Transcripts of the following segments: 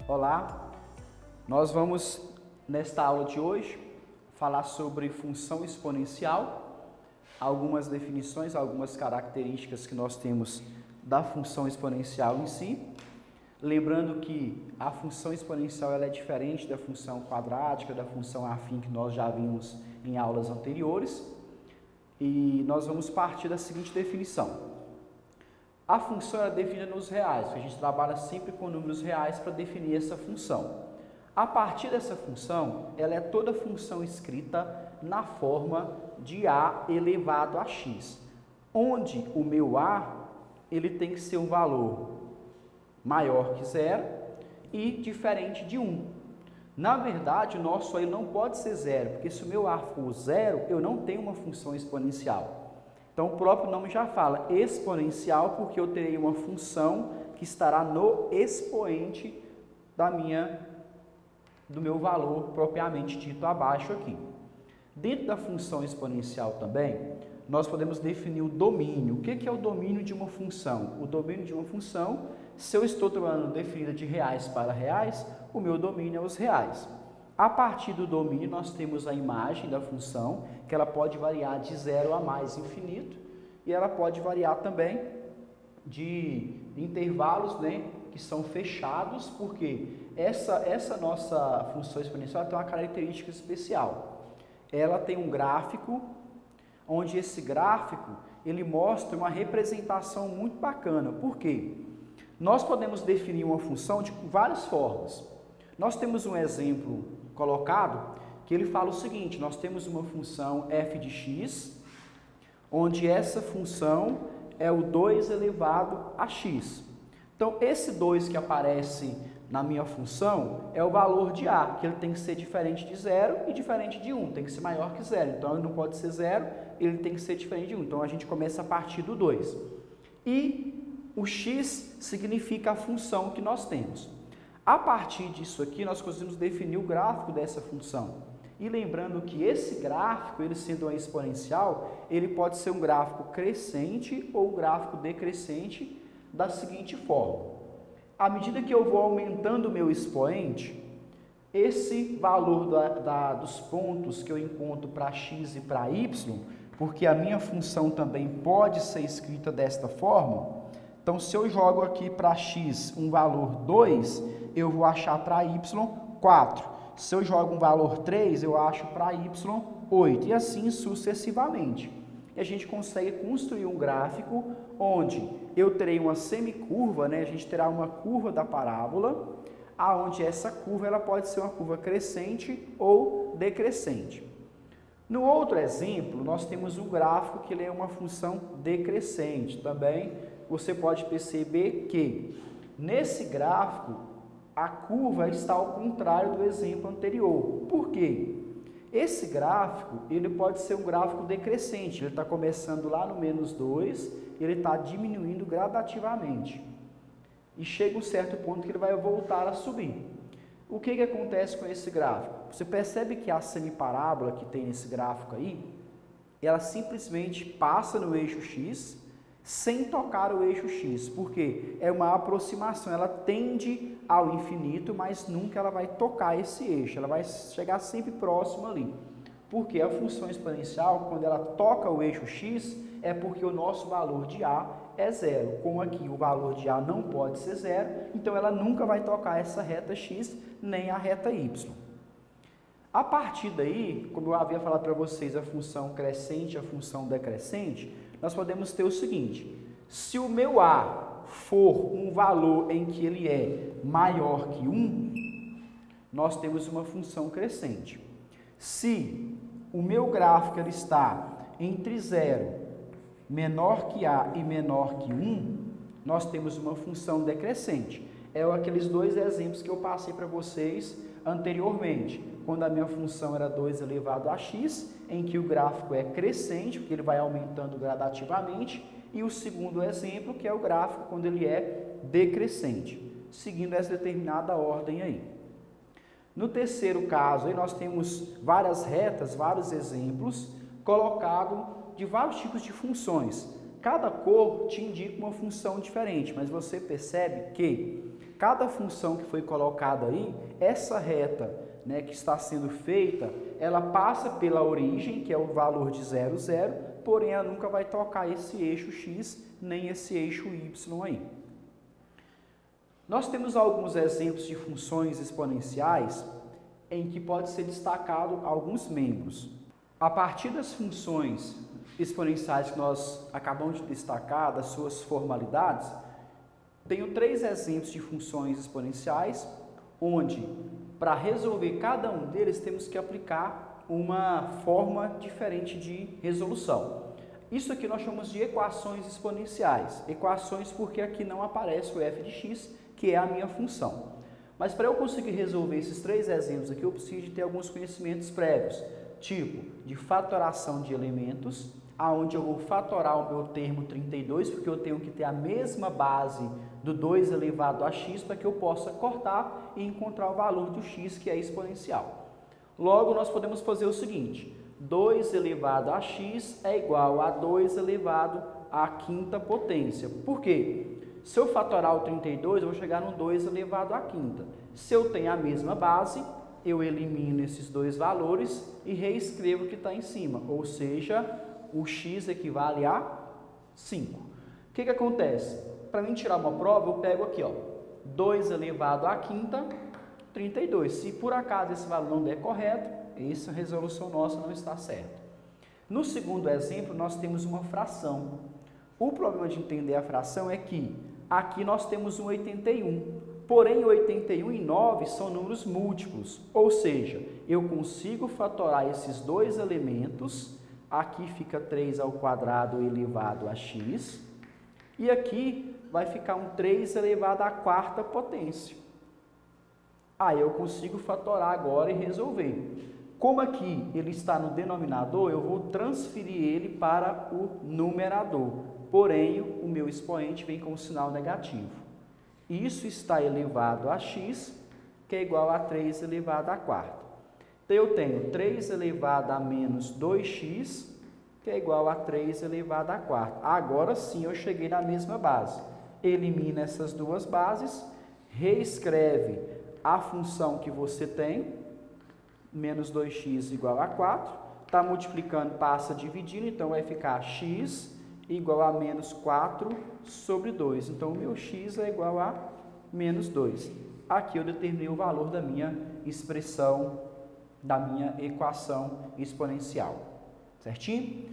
Olá, nós vamos, nesta aula de hoje, falar sobre função exponencial, algumas definições, algumas características que nós temos da função exponencial em si. Lembrando que a função exponencial ela é diferente da função quadrática, da função afim que nós já vimos em aulas anteriores. E nós vamos partir da seguinte definição. A função é definida nos reais, a gente trabalha sempre com números reais para definir essa função. A partir dessa função, ela é toda função escrita na forma de a elevado a x, onde o meu a ele tem que ser um valor maior que zero e diferente de 1. Na verdade, o nosso a não pode ser zero, porque se o meu a for zero, eu não tenho uma função exponencial. Então, o próprio nome já fala exponencial, porque eu terei uma função que estará no expoente do meu valor propriamente dito abaixo aqui. Dentro da função exponencial também, nós podemos definir o domínio. O que é o domínio de uma função? O domínio de uma função, se eu estou trabalhando definida de reais para reais, o meu domínio é os reais. A partir do domínio, nós temos a imagem da função, que ela pode variar de 0 a mais infinito, e ela pode variar também de intervalos, né, que são fechados, porque essa nossa função exponencial tem uma característica especial. Ela tem um gráfico, onde esse gráfico ele mostra uma representação muito bacana. Por quê? Nós podemos definir uma função de várias formas. Nós temos um exemplo colocado que ele fala o seguinte: nós temos uma função f de x, onde essa função é o 2 elevado a x. Então, esse 2 que aparece na minha função é o valor de a, que ele tem que ser diferente de 0 e diferente de 1, tem que ser maior que 0. Então, ele não pode ser 0, ele tem que ser diferente de 1. Então, a gente começa a partir do 2. E o x significa a função que nós temos. A partir disso aqui, nós conseguimos definir o gráfico dessa função. E lembrando que esse gráfico, ele sendo uma exponencial, ele pode ser um gráfico crescente ou um gráfico decrescente da seguinte forma. À medida que eu vou aumentando o meu expoente, esse valor dos pontos que eu encontro para x e para y, porque a minha função também pode ser escrita desta forma, então se eu jogo aqui para x um valor 2, eu vou achar para y 4. Se eu jogo um valor 3, eu acho para y 8, e assim sucessivamente. E a gente consegue construir um gráfico onde eu terei uma semicurva, né? A gente terá uma curva da parábola, aonde essa curva ela pode ser uma curva crescente ou decrescente. No outro exemplo, nós temos um gráfico que ele é uma função decrescente. Também você pode perceber que nesse gráfico a curva está ao contrário do exemplo anterior. Por quê? Esse gráfico, ele pode ser um gráfico decrescente, ele está começando lá no menos 2, ele está diminuindo gradativamente. E chega um certo ponto que ele vai voltar a subir. O que acontece com esse gráfico? Você percebe que a semiparábola que tem nesse gráfico aí, ela simplesmente passa no eixo x, sem tocar o eixo x, porque é uma aproximação, ela tende ao infinito, mas nunca ela vai tocar esse eixo, ela vai chegar sempre próximo ali. Porque a função exponencial, quando ela toca o eixo x, é porque o nosso valor de a é zero. Como aqui o valor de a não pode ser zero, então ela nunca vai tocar essa reta x, nem a reta y. A partir daí, como eu havia falado para vocês, a função crescente e a função decrescente, nós podemos ter o seguinte: se o meu a for um valor em que ele é maior que 1, nós temos uma função crescente. Se o meu gráfico ele está entre 0, menor que a e menor que 1, nós temos uma função decrescente. É aqueles dois exemplos que eu passei para vocês anteriormente, quando a minha função era 2 elevado a x, em que o gráfico é crescente, porque ele vai aumentando gradativamente, e o segundo exemplo, que é o gráfico quando ele é decrescente, seguindo essa determinada ordem aí. No terceiro caso, aí nós temos várias retas, vários exemplos, colocado de vários tipos de funções. Cada cor te indica uma função diferente, mas você percebe que cada função que foi colocada aí, essa reta, né, que está sendo feita, ela passa pela origem, que é o valor de 0, 0, porém ela nunca vai tocar esse eixo x, nem esse eixo y aí. Nós temos alguns exemplos de funções exponenciais em que pode ser destacado alguns membros. A partir das funções exponenciais que nós acabamos de destacar, das suas formalidades, tenho 3 exemplos de funções exponenciais, onde, para resolver cada um deles, temos que aplicar uma forma diferente de resolução. Isso aqui nós chamamos de equações exponenciais. Equações porque aqui não aparece o f de x, que é a minha função. Mas para eu conseguir resolver esses 3 exemplos aqui, eu preciso de ter alguns conhecimentos prévios, tipo de fatoração de elementos, aonde eu vou fatorar o meu termo 32, porque eu tenho que ter a mesma base do 2 elevado a x para que eu possa cortar e encontrar o valor do x, que é exponencial. Logo, nós podemos fazer o seguinte: 2 elevado a x é igual a 2 elevado à quinta potência. Por quê? Se eu fatorar o 32, eu vou chegar no 2 elevado à quinta. Se eu tenho a mesma base, eu elimino esses 2 valores e reescrevo o que está em cima, ou seja, o x equivale a 5. O que acontece? Para mim tirar uma prova, eu pego aqui, ó, 2 elevado à quinta, 32. Se por acaso esse valor não der correto, essa resolução nossa não está certa. No segundo exemplo, nós temos uma fração. O problema de entender a fração é que aqui nós temos um 81, porém 81 e 9 são números múltiplos, ou seja, eu consigo fatorar esses 2 elementos, aqui fica 3 ao quadrado elevado a x, e aqui vai ficar um 3 elevado à quarta potência. Aí eu consigo fatorar agora e resolver. Como aqui ele está no denominador, eu vou transferir ele para o numerador. Porém, o meu expoente vem com o sinal negativo. Isso está elevado a x, que é igual a 3 elevado à quarta. Então, eu tenho 3 elevado a menos 2x, que é igual a 3 elevado à quarta. Agora sim, eu cheguei na mesma base. Elimina essas 2 bases, reescreve a função que você tem, menos 2x igual a 4. Está multiplicando, passa dividindo, então vai ficar x igual a menos 4 sobre 2. Então, o meu x é igual a menos 2. Aqui eu determinei o valor da minha expressão, da minha equação exponencial. Certinho?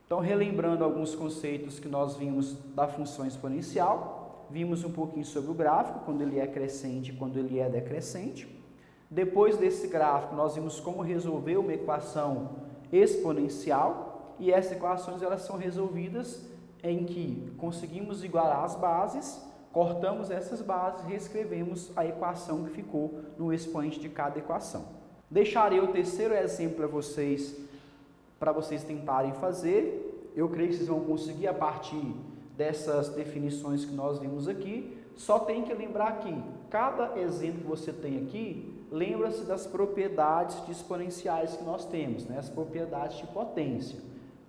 Então, relembrando alguns conceitos que nós vimos da função exponencial, vimos um pouquinho sobre o gráfico, quando ele é crescente e quando ele é decrescente. Depois desse gráfico, nós vimos como resolver uma equação exponencial, e essas equações elas são resolvidas em que conseguimos igualar as bases, cortamos essas bases e reescrevemos a equação que ficou no expoente de cada equação. Deixarei o terceiro exemplo para vocês tentarem fazer. Eu creio que vocês vão conseguir a partir dessas definições que nós vimos aqui. Só tem que lembrar que cada exemplo que você tem aqui, lembra-se das propriedades de exponenciais que nós temos, né? As propriedades de potência.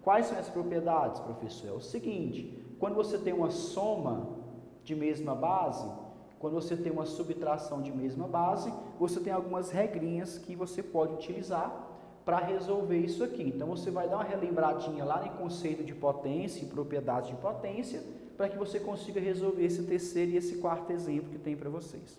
Quais são as propriedades, professor? É o seguinte: quando você tem uma soma de mesma base, quando você tem uma subtração de mesma base, você tem algumas regrinhas que você pode utilizar para resolver isso aqui. Então, você vai dar uma relembradinha lá no conceito de potência e propriedades de potência, para que você consiga resolver esse terceiro e esse quarto exemplo que tem para vocês.